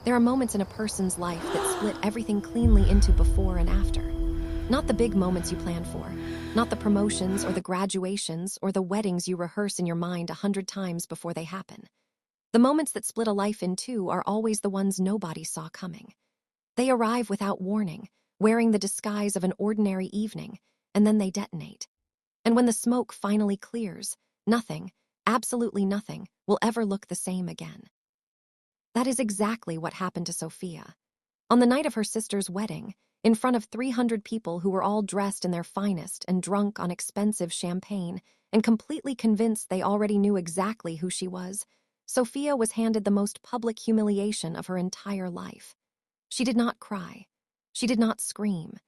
There are moments in a person's life that split everything cleanly into before and after. Not the big moments you plan for, not the promotions or the graduations or the weddings you rehearse in your mind 100 times before they happen. The moments that split a life in two are always the ones nobody saw coming. They arrive without warning, wearing the disguise of an ordinary evening, and then they detonate. And when the smoke finally clears, nothing, absolutely nothing, will ever look the same again. That is exactly what happened to Sophia. On the night of her sister's wedding, in front of 300 people who were all dressed in their finest and drunk on expensive champagne and completely convinced they already knew exactly who she was, Sophia was handed the most public humiliation of her entire life. She did not cry. She did not scream.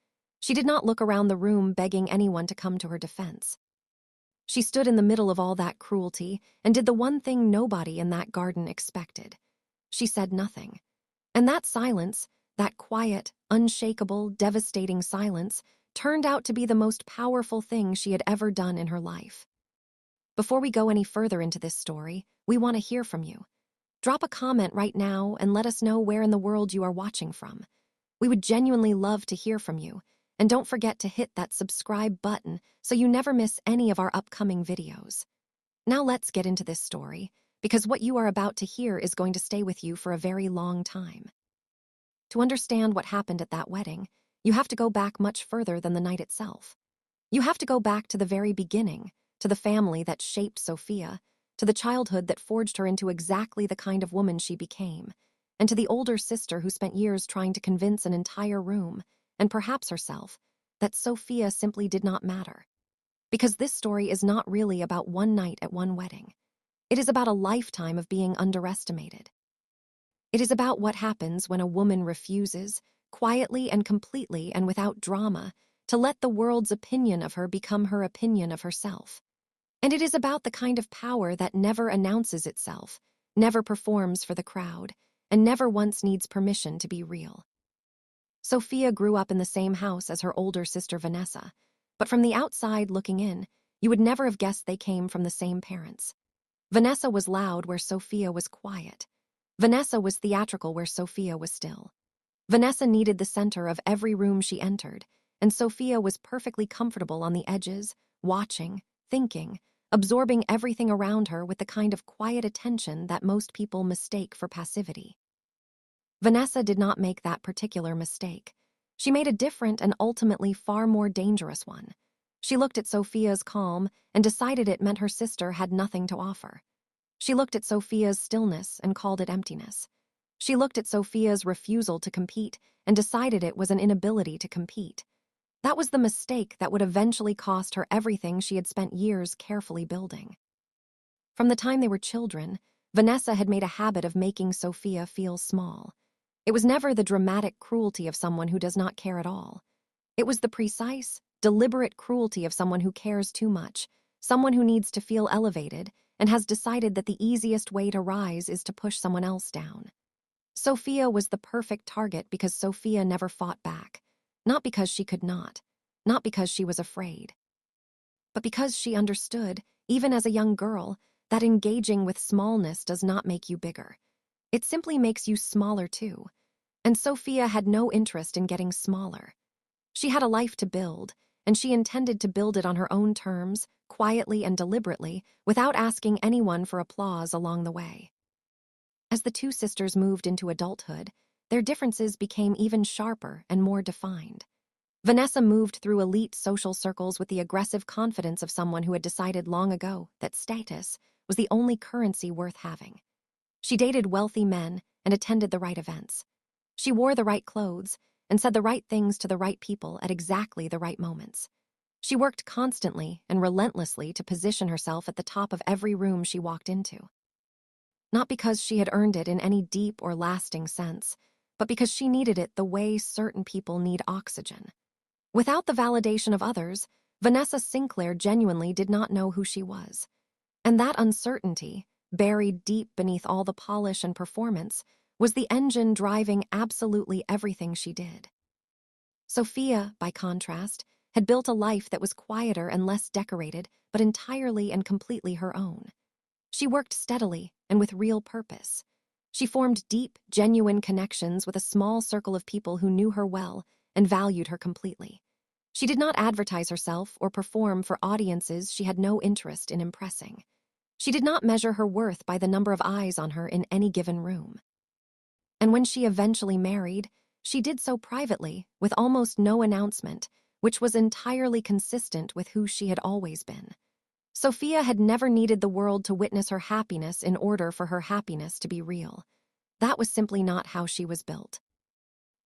She did not look around the room begging anyone to come to her defense. She stood in the middle of all that cruelty and did the one thing nobody in that garden expected. She said nothing. And that silence, that quiet, unshakable, devastating silence, turned out to be the most powerful thing she had ever done in her life. Before we go any further into this story, we want to hear from you. Drop a comment right now and let us know where in the world you are watching from. We would genuinely love to hear from you. And don't forget to hit that subscribe button so you never miss any of our upcoming videos. Now let's get into this story, because what you are about to hear is going to stay with you for a very long time. To understand what happened at that wedding, you have to go back much further than the night itself. You have to go back to the very beginning, to the family that shaped Sophia, to the childhood that forged her into exactly the kind of woman she became, and to the older sister who spent years trying to convince an entire room, and perhaps herself, that Sophia simply did not matter. Because this story is not really about one night at one wedding. It is about a lifetime of being underestimated. It is about what happens when a woman refuses, quietly and completely and without drama, to let the world's opinion of her become her opinion of herself. And it is about the kind of power that never announces itself, never performs for the crowd, and never once needs permission to be real. Sophia grew up in the same house as her older sister Vanessa, but from the outside looking in, you would never have guessed they came from the same parents. Vanessa was loud where Sophia was quiet. Vanessa was theatrical where Sophia was still. Vanessa needed the center of every room she entered, and Sophia was perfectly comfortable on the edges, watching, thinking, absorbing everything around her with the kind of quiet attention that most people mistake for passivity. Vanessa did not make that particular mistake. She made a different and ultimately far more dangerous one. She looked at Sophia's calm and decided it meant her sister had nothing to offer. She looked at Sophia's stillness and called it emptiness. She looked at Sophia's refusal to compete and decided it was an inability to compete. That was the mistake that would eventually cost her everything she had spent years carefully building. From the time they were children, Vanessa had made a habit of making Sophia feel small. It was never the dramatic cruelty of someone who does not care at all. It was the precise, deliberate cruelty of someone who cares too much, someone who needs to feel elevated and has decided that the easiest way to rise is to push someone else down. Sophia was the perfect target because Sophia never fought back, not because she could not because she was afraid, but because she understood, even as a young girl, that engaging with smallness does not make you bigger. It simply makes you smaller too. And Sophia had no interest in getting smaller. She had a life to build, and she intended to build it on her own terms, quietly and deliberately, without asking anyone for applause along the way. As the two sisters moved into adulthood, their differences became even sharper and more defined. Vanessa moved through elite social circles with the aggressive confidence of someone who had decided long ago that status was the only currency worth having. She dated wealthy men and attended the right events. She wore the right clothes and said the right things to the right people at exactly the right moments. She worked constantly and relentlessly to position herself at the top of every room she walked into. Not because she had earned it in any deep or lasting sense, but because she needed it the way certain people need oxygen. Without the validation of others, Vanessa Sinclair genuinely did not know who she was. And that uncertainty, buried deep beneath all the polish and performance, was the engine driving absolutely everything she did. Sophia, by contrast, had built a life that was quieter and less decorated, but entirely and completely her own. She worked steadily and with real purpose. She formed deep, genuine connections with a small circle of people who knew her well and valued her completely. She did not advertise herself or perform for audiences she had no interest in impressing. She did not measure her worth by the number of eyes on her in any given room. And when she eventually married, she did so privately, with almost no announcement, which was entirely consistent with who she had always been. Sophia had never needed the world to witness her happiness in order for her happiness to be real. That was simply not how she was built.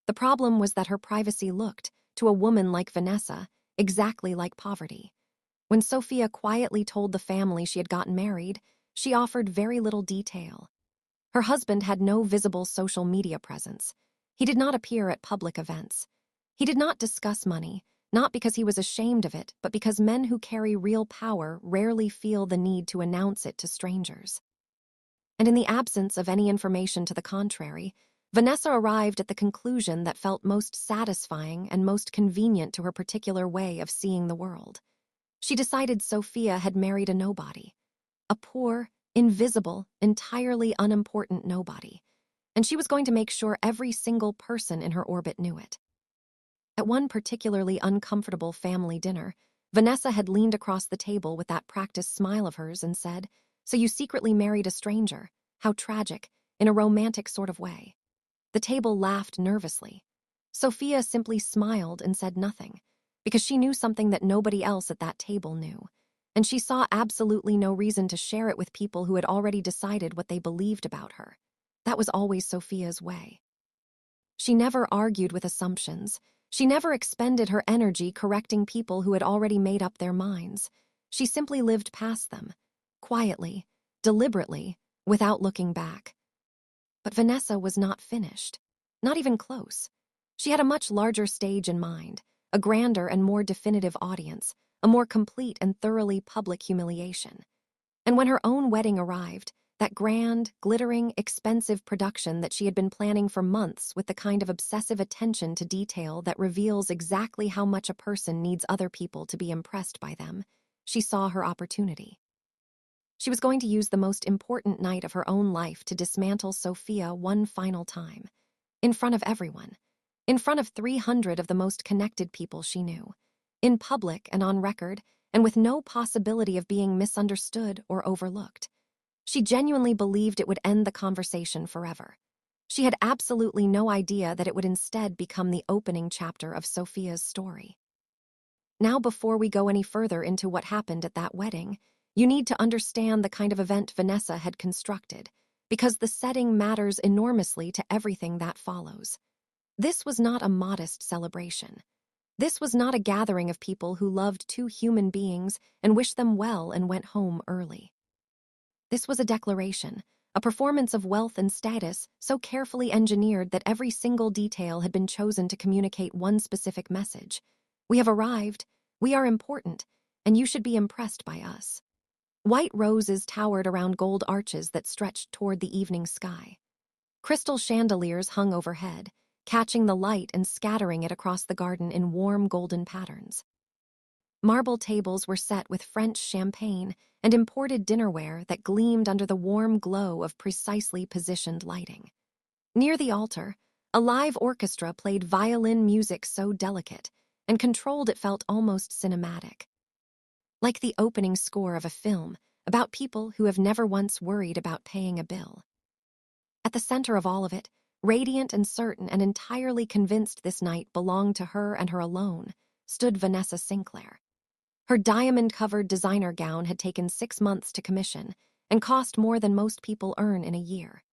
The problem was that her privacy looked, to a woman like Vanessa, exactly like poverty. When Sophia quietly told the family she had gotten married, she offered very little detail. Her husband had no visible social media presence. He did not appear at public events. He did not discuss money, not because he was ashamed of it, but because men who carry real power rarely feel the need to announce it to strangers. And in the absence of any information to the contrary, Vanessa arrived at the conclusion that felt most satisfying and most convenient to her particular way of seeing the world. She decided Sophia had married a nobody, a poor, invisible, entirely unimportant nobody, and she was going to make sure every single person in her orbit knew it. At one particularly uncomfortable family dinner, Vanessa had leaned across the table with that practiced smile of hers and said, "So you secretly married a stranger? How tragic," in a romantic sort of way. The table laughed nervously. Sophia simply smiled and said nothing, because she knew something that nobody else at that table knew, and she saw absolutely no reason to share it with people who had already decided what they believed about her. That was always Sophia's way. She never argued with assumptions. She never expended her energy correcting people who had already made up their minds. She simply lived past them, quietly, deliberately, without looking back. But Vanessa was not finished, not even close. She had a much larger stage in mind, a grander and more definitive audience, a more complete and thoroughly public humiliation. And when her own wedding arrived, that grand, glittering, expensive production that she had been planning for months with the kind of obsessive attention to detail that reveals exactly how much a person needs other people to be impressed by them, she saw her opportunity. She was going to use the most important night of her own life to dismantle Sophia one final time, in front of everyone, in front of 300 of the most connected people she knew, in public and on record, and with no possibility of being misunderstood or overlooked. She genuinely believed it would end the conversation forever. She had absolutely no idea that it would instead become the opening chapter of Sophia's story. Now, before we go any further into what happened at that wedding, you need to understand the kind of event Vanessa had constructed, because the setting matters enormously to everything that follows. This was not a modest celebration. This was not a gathering of people who loved two human beings and wished them well and went home early. This was a declaration, a performance of wealth and status so carefully engineered that every single detail had been chosen to communicate one specific message. We have arrived, we are important, and you should be impressed by us. White roses towered around gold arches that stretched toward the evening sky. Crystal chandeliers hung overhead, catching the light and scattering it across the garden in warm golden patterns. Marble tables were set with French champagne and imported dinnerware that gleamed under the warm glow of precisely positioned lighting. Near the altar, a live orchestra played violin music so delicate and controlled it felt almost cinematic. Like the opening score of a film about people who have never once worried about paying a bill. At the center of all of it, radiant and certain and entirely convinced this night belonged to her and her alone, stood Vanessa Sinclair. Her diamond-covered designer gown had taken 6 months to commission and cost more than most people earn in a year.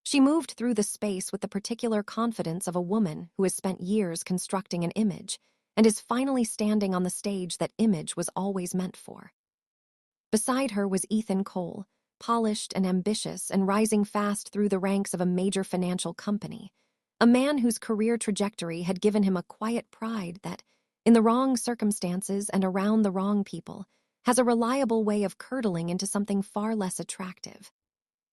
She moved through the space with the particular confidence of a woman who has spent years constructing an image and is finally standing on the stage that image was always meant for. Beside her was Ethan Cole, polished and ambitious and rising fast through the ranks of a major financial company, a man whose career trajectory had given him a quiet pride that, in the wrong circumstances and around the wrong people, has a reliable way of curdling into something far less attractive.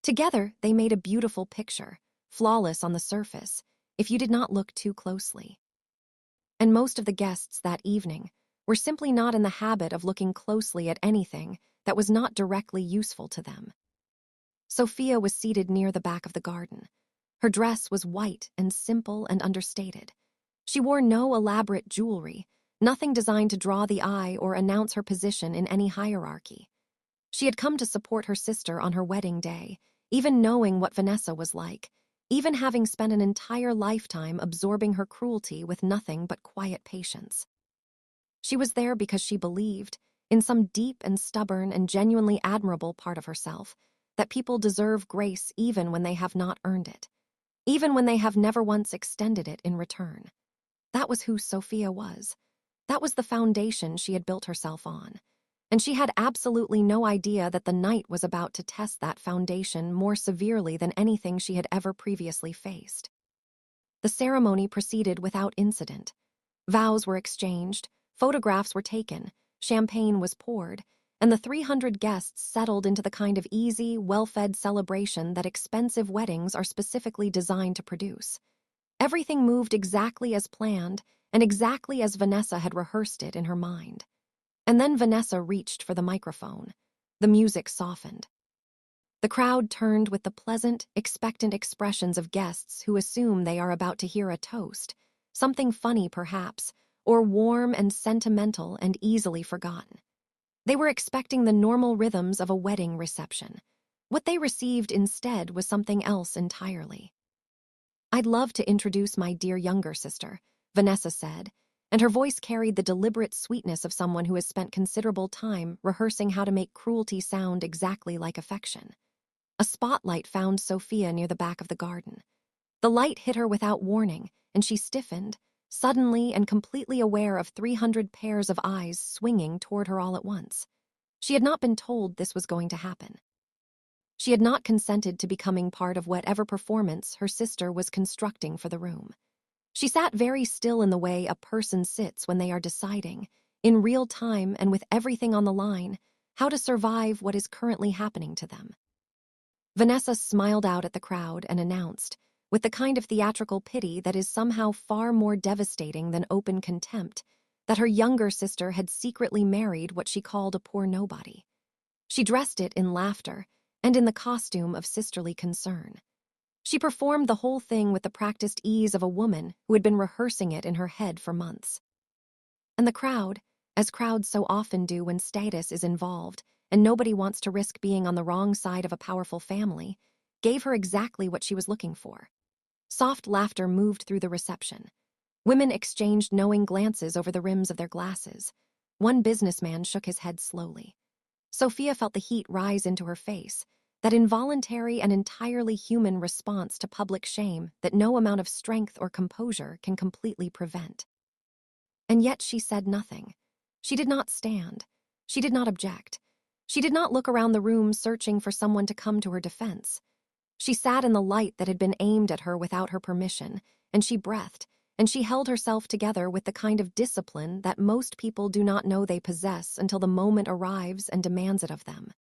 Together, they made a beautiful picture, flawless on the surface, if you did not look too closely. And most of the guests that evening were simply not in the habit of looking closely at anything that was not directly useful to them. Sophia was seated near the back of the garden. Her dress was white and simple and understated. She wore no elaborate jewelry, nothing designed to draw the eye or announce her position in any hierarchy. She had come to support her sister on her wedding day, even knowing what Vanessa was like, even having spent an entire lifetime absorbing her cruelty with nothing but quiet patience. She was there because she believed, in some deep and stubborn and genuinely admirable part of herself, that people deserve grace even when they have not earned it, even when they have never once extended it in return. That was who Sophia was. That was the foundation she had built herself on. And she had absolutely no idea that the night was about to test that foundation more severely than anything she had ever previously faced. The ceremony proceeded without incident. Vows were exchanged, photographs were taken, champagne was poured, and the 300 guests settled into the kind of easy, well-fed celebration that expensive weddings are specifically designed to produce. Everything moved exactly as planned and exactly as Vanessa had rehearsed it in her mind. And then Vanessa reached for the microphone. The music softened. The crowd turned with the pleasant, expectant expressions of guests who assume they are about to hear a toast, something funny perhaps, or warm and sentimental and easily forgotten. They were expecting the normal rhythms of a wedding reception. What they received instead was something else entirely. "I'd love to introduce my dear younger sister," Vanessa said, and her voice carried the deliberate sweetness of someone who has spent considerable time rehearsing how to make cruelty sound exactly like affection. A spotlight found Sophia near the back of the garden. The light hit her without warning, and she stiffened, suddenly and completely aware of 300 pairs of eyes swinging toward her all at once. She had not been told this was going to happen. She had not consented to becoming part of whatever performance her sister was constructing for the room. She sat very still in the way a person sits when they are deciding, in real time and with everything on the line, how to survive what is currently happening to them. Vanessa smiled out at the crowd and announced, with the kind of theatrical pity that is somehow far more devastating than open contempt, that her younger sister had secretly married what she called a poor nobody. She dressed it in laughter and in the costume of sisterly concern. She performed the whole thing with the practiced ease of a woman who had been rehearsing it in her head for months. And the crowd, as crowds so often do when status is involved and nobody wants to risk being on the wrong side of a powerful family, gave her exactly what she was looking for. Soft laughter moved through the reception. Women exchanged knowing glances over the rims of their glasses. One businessman shook his head slowly. Sophia felt the heat rise into her face, that involuntary and entirely human response to public shame that no amount of strength or composure can completely prevent. And yet she said nothing. She did not stand. She did not object. She did not look around the room searching for someone to come to her defense. She sat in the light that had been aimed at her without her permission, and she breathed, and she held herself together with the kind of discipline that most people do not know they possess until the moment arrives and demands it of them.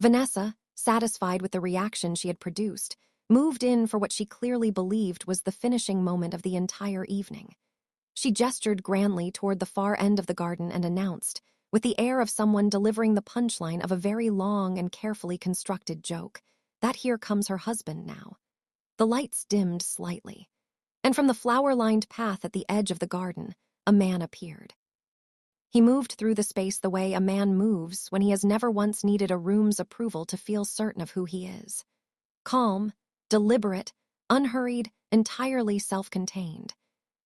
Vanessa, satisfied with the reaction she had produced, moved in for what she clearly believed was the finishing moment of the entire evening. She gestured grandly toward the far end of the garden and announced, with the air of someone delivering the punchline of a very long and carefully constructed joke, that here comes her husband now. The lights dimmed slightly, and from the flower-lined path at the edge of the garden, a man appeared. He moved through the space the way a man moves when he has never once needed a room's approval to feel certain of who he is. Calm, deliberate, unhurried, entirely self-contained.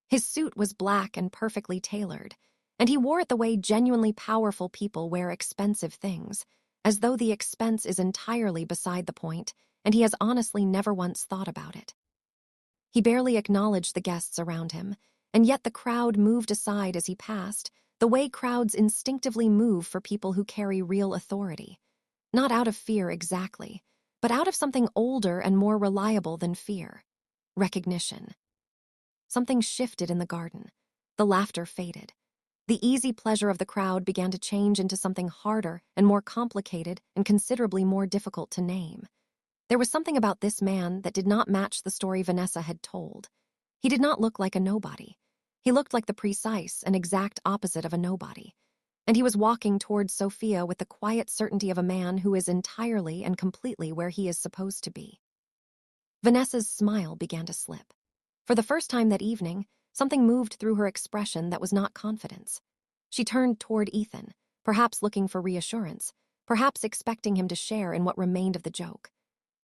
His suit was black and perfectly tailored, and he wore it the way genuinely powerful people wear expensive things, as though the expense is entirely beside the point, and he has honestly never once thought about it. He barely acknowledged the guests around him, and yet the crowd moved aside as he passed, the way crowds instinctively move for people who carry real authority. Not out of fear exactly, but out of something older and more reliable than fear. Recognition. Something shifted in the garden. The laughter faded. The easy pleasure of the crowd began to change into something harder and more complicated and considerably more difficult to name. There was something about this man that did not match the story Vanessa had told. He did not look like a nobody. He looked like the precise and exact opposite of a nobody. and he was walking towards Sophia with the quiet certainty of a man who is entirely and completely where he is supposed to be. Vanessa's smile began to slip. For the first time that evening, something moved through her expression that was not confidence. She turned toward Ethan, perhaps looking for reassurance, perhaps expecting him to share in what remained of the joke.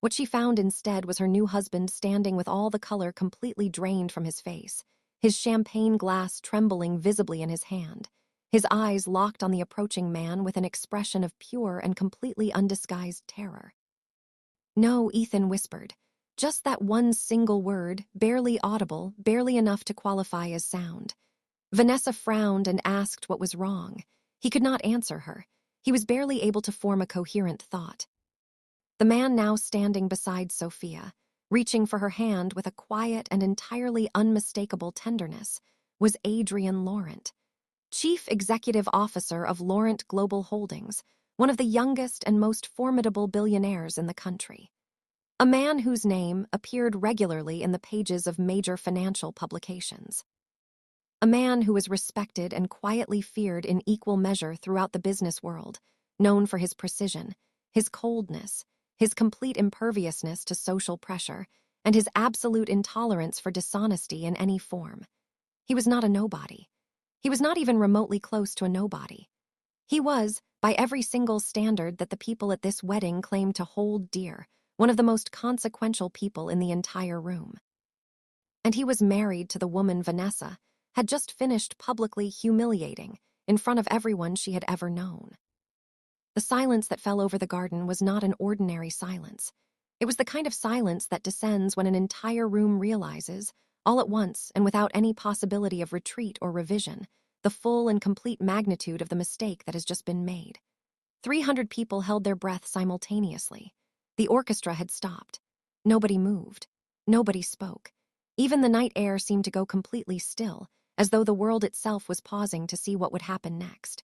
What she found instead was her new husband standing with all the color completely drained from his face, his champagne glass trembling visibly in his hand, his eyes locked on the approaching man with an expression of pure and completely undisguised terror. "No," Ethan whispered. Just that one single word, barely audible, barely enough to qualify as sound. Vanessa frowned and asked what was wrong. He could not answer her. He was barely able to form a coherent thought. The man now standing beside Sophia, reaching for her hand with a quiet and entirely unmistakable tenderness, was Adrian Laurent, Chief Executive Officer of Laurent Global Holdings, one of the youngest and most formidable billionaires in the country. A man whose name appeared regularly in the pages of major financial publications. A man who was respected and quietly feared in equal measure throughout the business world, known for his precision, his coldness, his complete imperviousness to social pressure, and his absolute intolerance for dishonesty in any form. He was not a nobody. He was not even remotely close to a nobody. He was, by every single standard that the people at this wedding claimed to hold dear, one of the most consequential people in the entire room. And he was married to the woman Vanessa, had just finished publicly humiliating in front of everyone she had ever known. The silence that fell over the garden was not an ordinary silence. It was the kind of silence that descends when an entire room realizes, all at once and without any possibility of retreat or revision, the full and complete magnitude of the mistake that has just been made. 300 people held their breath simultaneously. The orchestra had stopped. Nobody moved. Nobody spoke. Even the night air seemed to go completely still, as though the world itself was pausing to see what would happen next.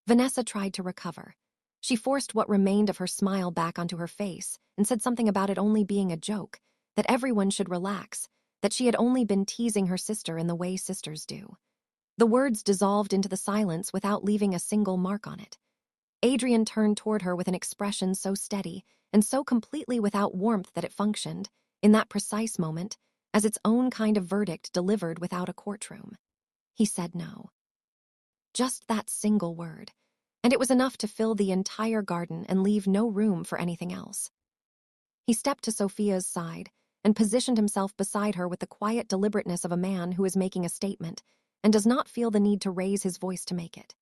Vanessa tried to recover. She forced what remained of her smile back onto her face and said something about it only being a joke, that everyone should relax, that she had only been teasing her sister in the way sisters do. The words dissolved into the silence without leaving a single mark on it. Adrian turned toward her with an expression so steady and so completely without warmth that it functioned, in that precise moment, as its own kind of verdict delivered without a courtroom. He said no. Just that single word, and it was enough to fill the entire garden and leave no room for anything else. He stepped to Sophia's side and positioned himself beside her with the quiet deliberateness of a man who is making a statement and does not feel the need to raise his voice to make it.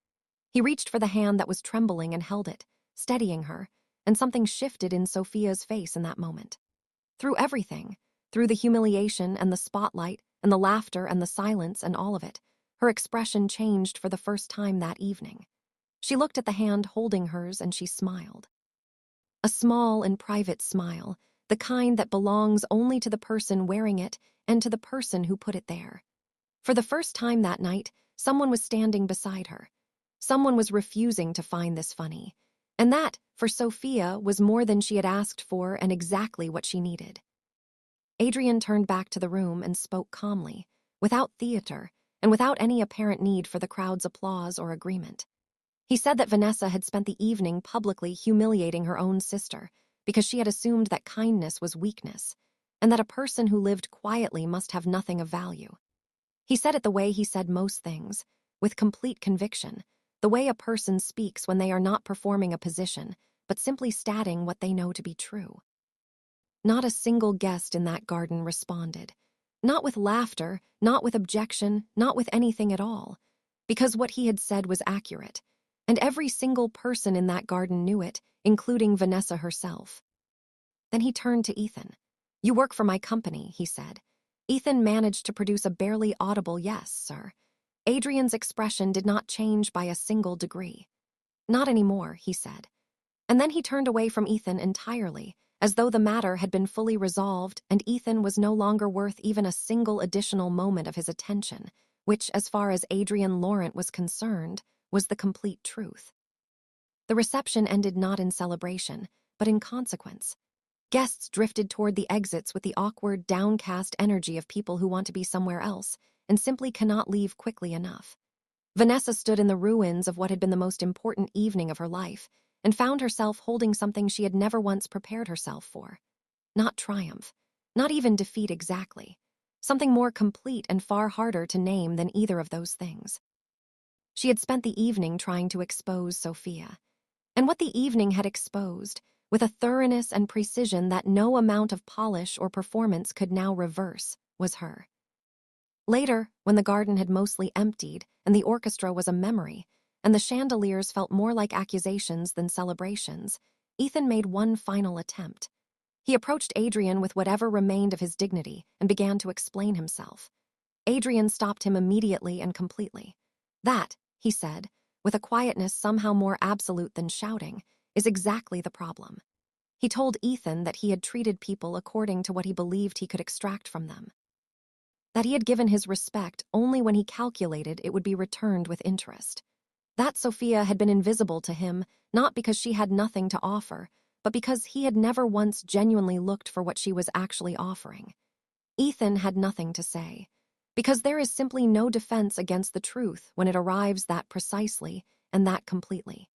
He reached for the hand that was trembling and held it, steadying her, and something shifted in Sophia's face in that moment. Through everything, through the humiliation and the spotlight and the laughter and the silence and all of it, her expression changed for the first time that evening. She looked at the hand holding hers and she smiled. A small and private smile, the kind that belongs only to the person wearing it and to the person who put it there. For the first time that night, someone was standing beside her. Someone was refusing to find this funny. And that, for Sophia, was more than she had asked for and exactly what she needed. Adrian turned back to the room and spoke calmly, without theater, and without any apparent need for the crowd's applause or agreement. He said that Vanessa had spent the evening publicly humiliating her own sister because she had assumed that kindness was weakness, and that a person who lived quietly must have nothing of value. He said it the way he said most things, with complete conviction, the way a person speaks when they are not performing a position, but simply stating what they know to be true. Not a single guest in that garden responded. Not with laughter, not with objection, not with anything at all, because what he had said was accurate, and every single person in that garden knew it, including Vanessa herself. Then he turned to Ethan. "You work for my company," he said. Ethan managed to produce a barely audible "yes, sir." Adrian's expression did not change by a single degree. "Not anymore," he said. And then he turned away from Ethan entirely, as though the matter had been fully resolved and Ethan was no longer worth even a single additional moment of his attention, which, as far as Adrian Laurent was concerned, was the complete truth. The reception ended not in celebration, but in consequence. Guests drifted toward the exits with the awkward, downcast energy of people who want to be somewhere else and simply cannot leave quickly enough. Vanessa stood in the ruins of what had been the most important evening of her life and found herself holding something she had never once prepared herself for. Not triumph, not even defeat exactly. Something more complete and far harder to name than either of those things. She had spent the evening trying to expose Sophia. And what the evening had exposed, with a thoroughness and precision that no amount of polish or performance could now reverse, was her. Later, when the garden had mostly emptied and the orchestra was a memory, and the chandeliers felt more like accusations than celebrations, Ethan made one final attempt. He approached Adrian with whatever remained of his dignity and began to explain himself. Adrian stopped him immediately and completely. That, he said, with a quietness somehow more absolute than shouting, is exactly the problem. He told Ethan that he had treated people according to what he believed he could extract from them. That he had given his respect only when he calculated it would be returned with interest. That Sophia had been invisible to him, not because she had nothing to offer, but because he had never once genuinely looked for what she was actually offering. Ethan had nothing to say, because there is simply no defense against the truth when it arrives that precisely and that completely.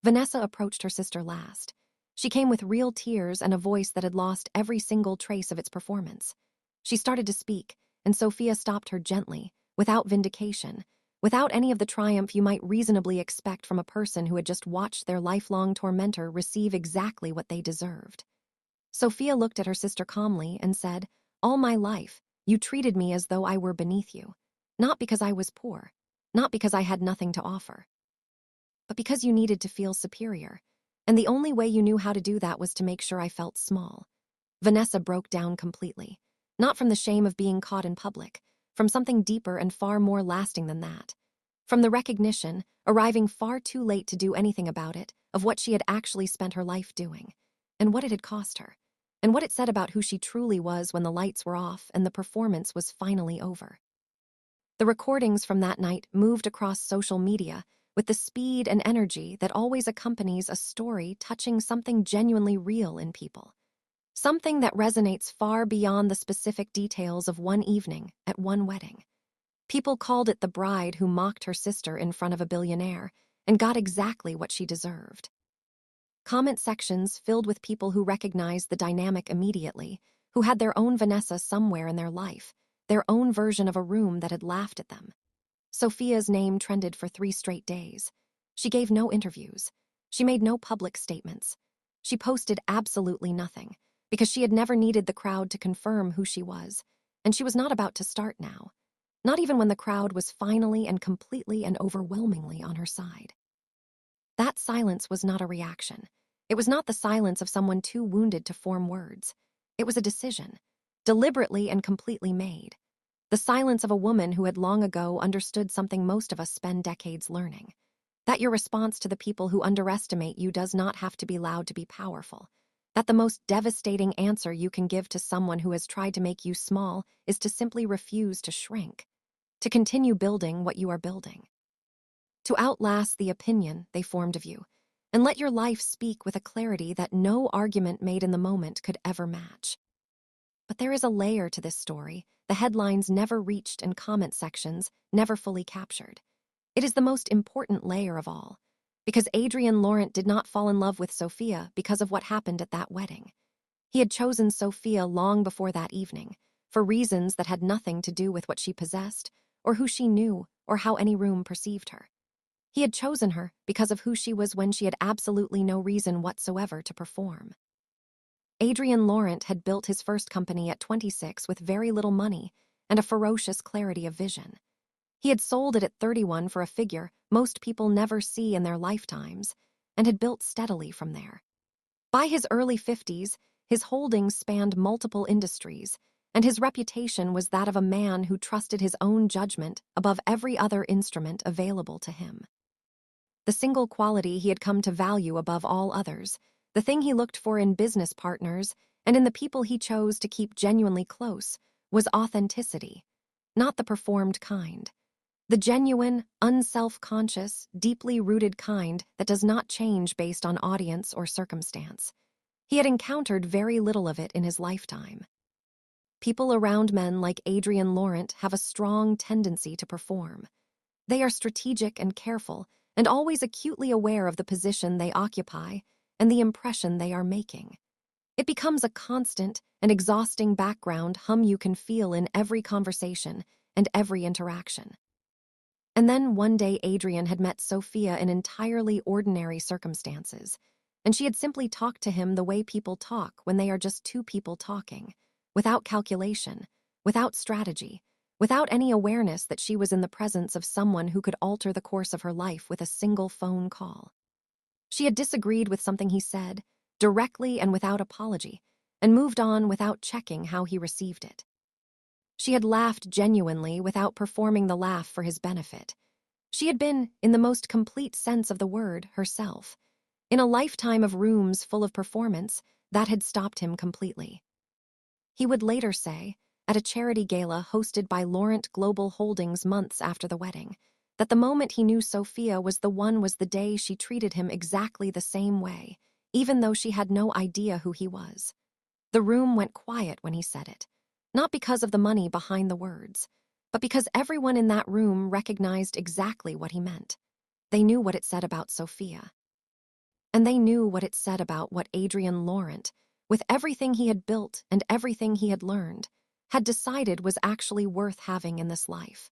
Vanessa approached her sister last. She came with real tears and a voice that had lost every single trace of its performance. She started to speak, and Sophia stopped her gently, without vindication, without any of the triumph you might reasonably expect from a person who had just watched their lifelong tormentor receive exactly what they deserved. Sophia looked at her sister calmly and said, "All my life, you treated me as though I were beneath you. Not because I was poor, not because I had nothing to offer, but because you needed to feel superior. And the only way you knew how to do that was to make sure I felt small." Vanessa broke down completely. Not from the shame of being caught in public, from something deeper and far more lasting than that. From the recognition, arriving far too late to do anything about it, of what she had actually spent her life doing, and what it had cost her, and what it said about who she truly was when the lights were off and the performance was finally over. The recordings from that night moved across social media with the speed and energy that always accompanies a story touching something genuinely real in people. Something that resonates far beyond the specific details of one evening at one wedding. People called it the bride who mocked her sister in front of a billionaire and got exactly what she deserved. Comment sections filled with people who recognized the dynamic immediately, who had their own Vanessa somewhere in their life, their own version of a room that had laughed at them. Sophia's name trended for 3 straight days. She gave no interviews. She made no public statements. She posted absolutely nothing, because she had never needed the crowd to confirm who she was, and she was not about to start now. Not even when the crowd was finally and completely and overwhelmingly on her side. That silence was not a reaction. It was not the silence of someone too wounded to form words. It was a decision, deliberately and completely made. The silence of a woman who had long ago understood something most of us spend decades learning. That your response to the people who underestimate you does not have to be loud to be powerful. That the most devastating answer you can give to someone who has tried to make you small is to simply refuse to shrink. To continue building what you are building. To outlast the opinion they formed of you, and let your life speak with a clarity that no argument made in the moment could ever match. But there is a layer to this story the headlines never reached and comment sections never fully captured. It is the most important layer of all, because Adrian Laurent did not fall in love with Sophia because of what happened at that wedding. He had chosen Sophia long before that evening, for reasons that had nothing to do with what she possessed, or who she knew, or how any room perceived her. He had chosen her because of who she was when she had absolutely no reason whatsoever to perform. Adrian Laurent had built his first company at 26 with very little money and a ferocious clarity of vision. He had sold it at 31 for a figure most people never see in their lifetimes, and had built steadily from there. By his early 50s, his holdings spanned multiple industries, and his reputation was that of a man who trusted his own judgment above every other instrument available to him. The single quality he had come to value above all others, the thing he looked for in business partners and in the people he chose to keep genuinely close, was authenticity, not the performed kind. The genuine, unself-conscious, deeply rooted kind that does not change based on audience or circumstance. He had encountered very little of it in his lifetime. People around men like Adrian Laurent have a strong tendency to perform. They are strategic and careful, and always acutely aware of the position they occupy and the impression they are making. It becomes a constant and exhausting background hum you can feel in every conversation and every interaction. And then one day Adrian had met Sophia in entirely ordinary circumstances, and she had simply talked to him the way people talk when they are just two people talking, without calculation, without strategy, without any awareness that she was in the presence of someone who could alter the course of her life with a single phone call. She had disagreed with something he said, directly and without apology, and moved on without checking how he received it. She had laughed genuinely without performing the laugh for his benefit. She had been, in the most complete sense of the word, herself. In a lifetime of rooms full of performance, that had stopped him completely. He would later say, at a charity gala hosted by Laurent Global Holdings months after the wedding, that the moment he knew Sophia was the day she treated him exactly the same way, even though she had no idea who he was. The room went quiet when he said it, not because of the money behind the words, but because everyone in that room recognized exactly what he meant. They knew what it said about Sophia. And they knew what it said about what Adrian Laurent, with everything he had built and everything he had learned, had decided was actually worth having in this life.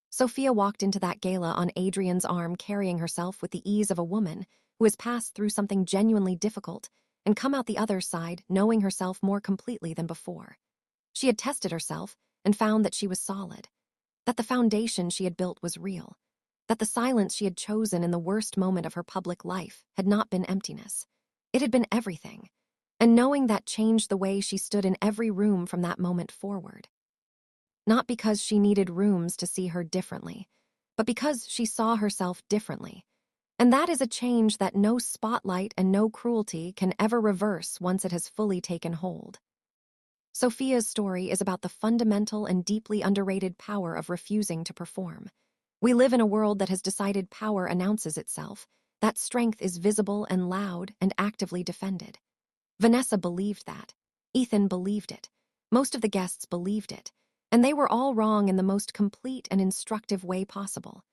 Sophia walked into that gala on Adrian's arm, carrying herself with the ease of a woman who has passed through something genuinely difficult and come out the other side knowing herself more completely than before. She had tested herself and found that she was solid, that the foundation she had built was real, that the silence she had chosen in the worst moment of her public life had not been emptiness. It had been everything, and knowing that changed the way she stood in every room from that moment forward. Not because she needed rooms to see her differently, but because she saw herself differently. And that is a change that no spotlight and no cruelty can ever reverse once it has fully taken hold. Sophia's story is about the fundamental and deeply underrated power of refusing to perform. We live in a world that has decided power announces itself, that strength is visible and loud and actively defended. Vanessa believed that. Ethan believed it. Most of the guests believed it. And they were all wrong in the most complete and instructive way possible.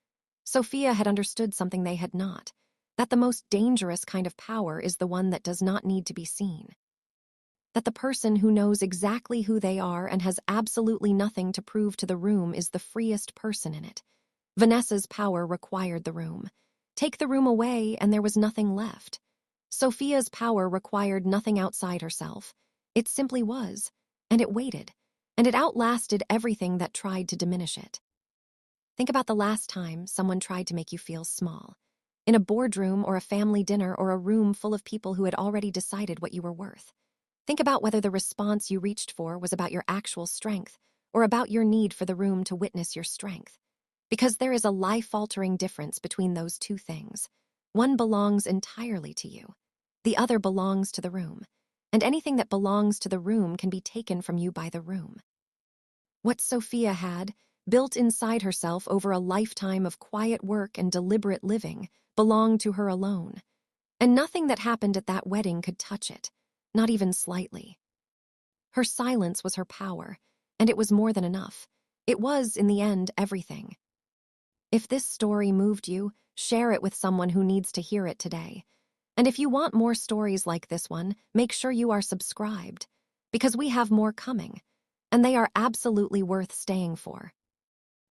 Sophia had understood something they had not, that the most dangerous kind of power is the one that does not need to be seen. That the person who knows exactly who they are and has absolutely nothing to prove to the room is the freest person in it. Vanessa's power required the room. Take the room away and there was nothing left. Sophia's power required nothing outside herself. It simply was, and it waited, and it outlasted everything that tried to diminish it. Think about the last time someone tried to make you feel small. In a boardroom or a family dinner or a room full of people who had already decided what you were worth. Think about whether the response you reached for was about your actual strength or about your need for the room to witness your strength. Because there is a life-altering difference between those two things. One belongs entirely to you. The other belongs to the room. And anything that belongs to the room can be taken from you by the room. What Sophia had, built inside herself over a lifetime of quiet work and deliberate living, belonged to her alone. And nothing that happened at that wedding could touch it, not even slightly. Her silence was her power, and it was more than enough. It was, in the end, everything. If this story moved you, share it with someone who needs to hear it today. And if you want more stories like this one, make sure you are subscribed, because we have more coming, and they are absolutely worth staying for.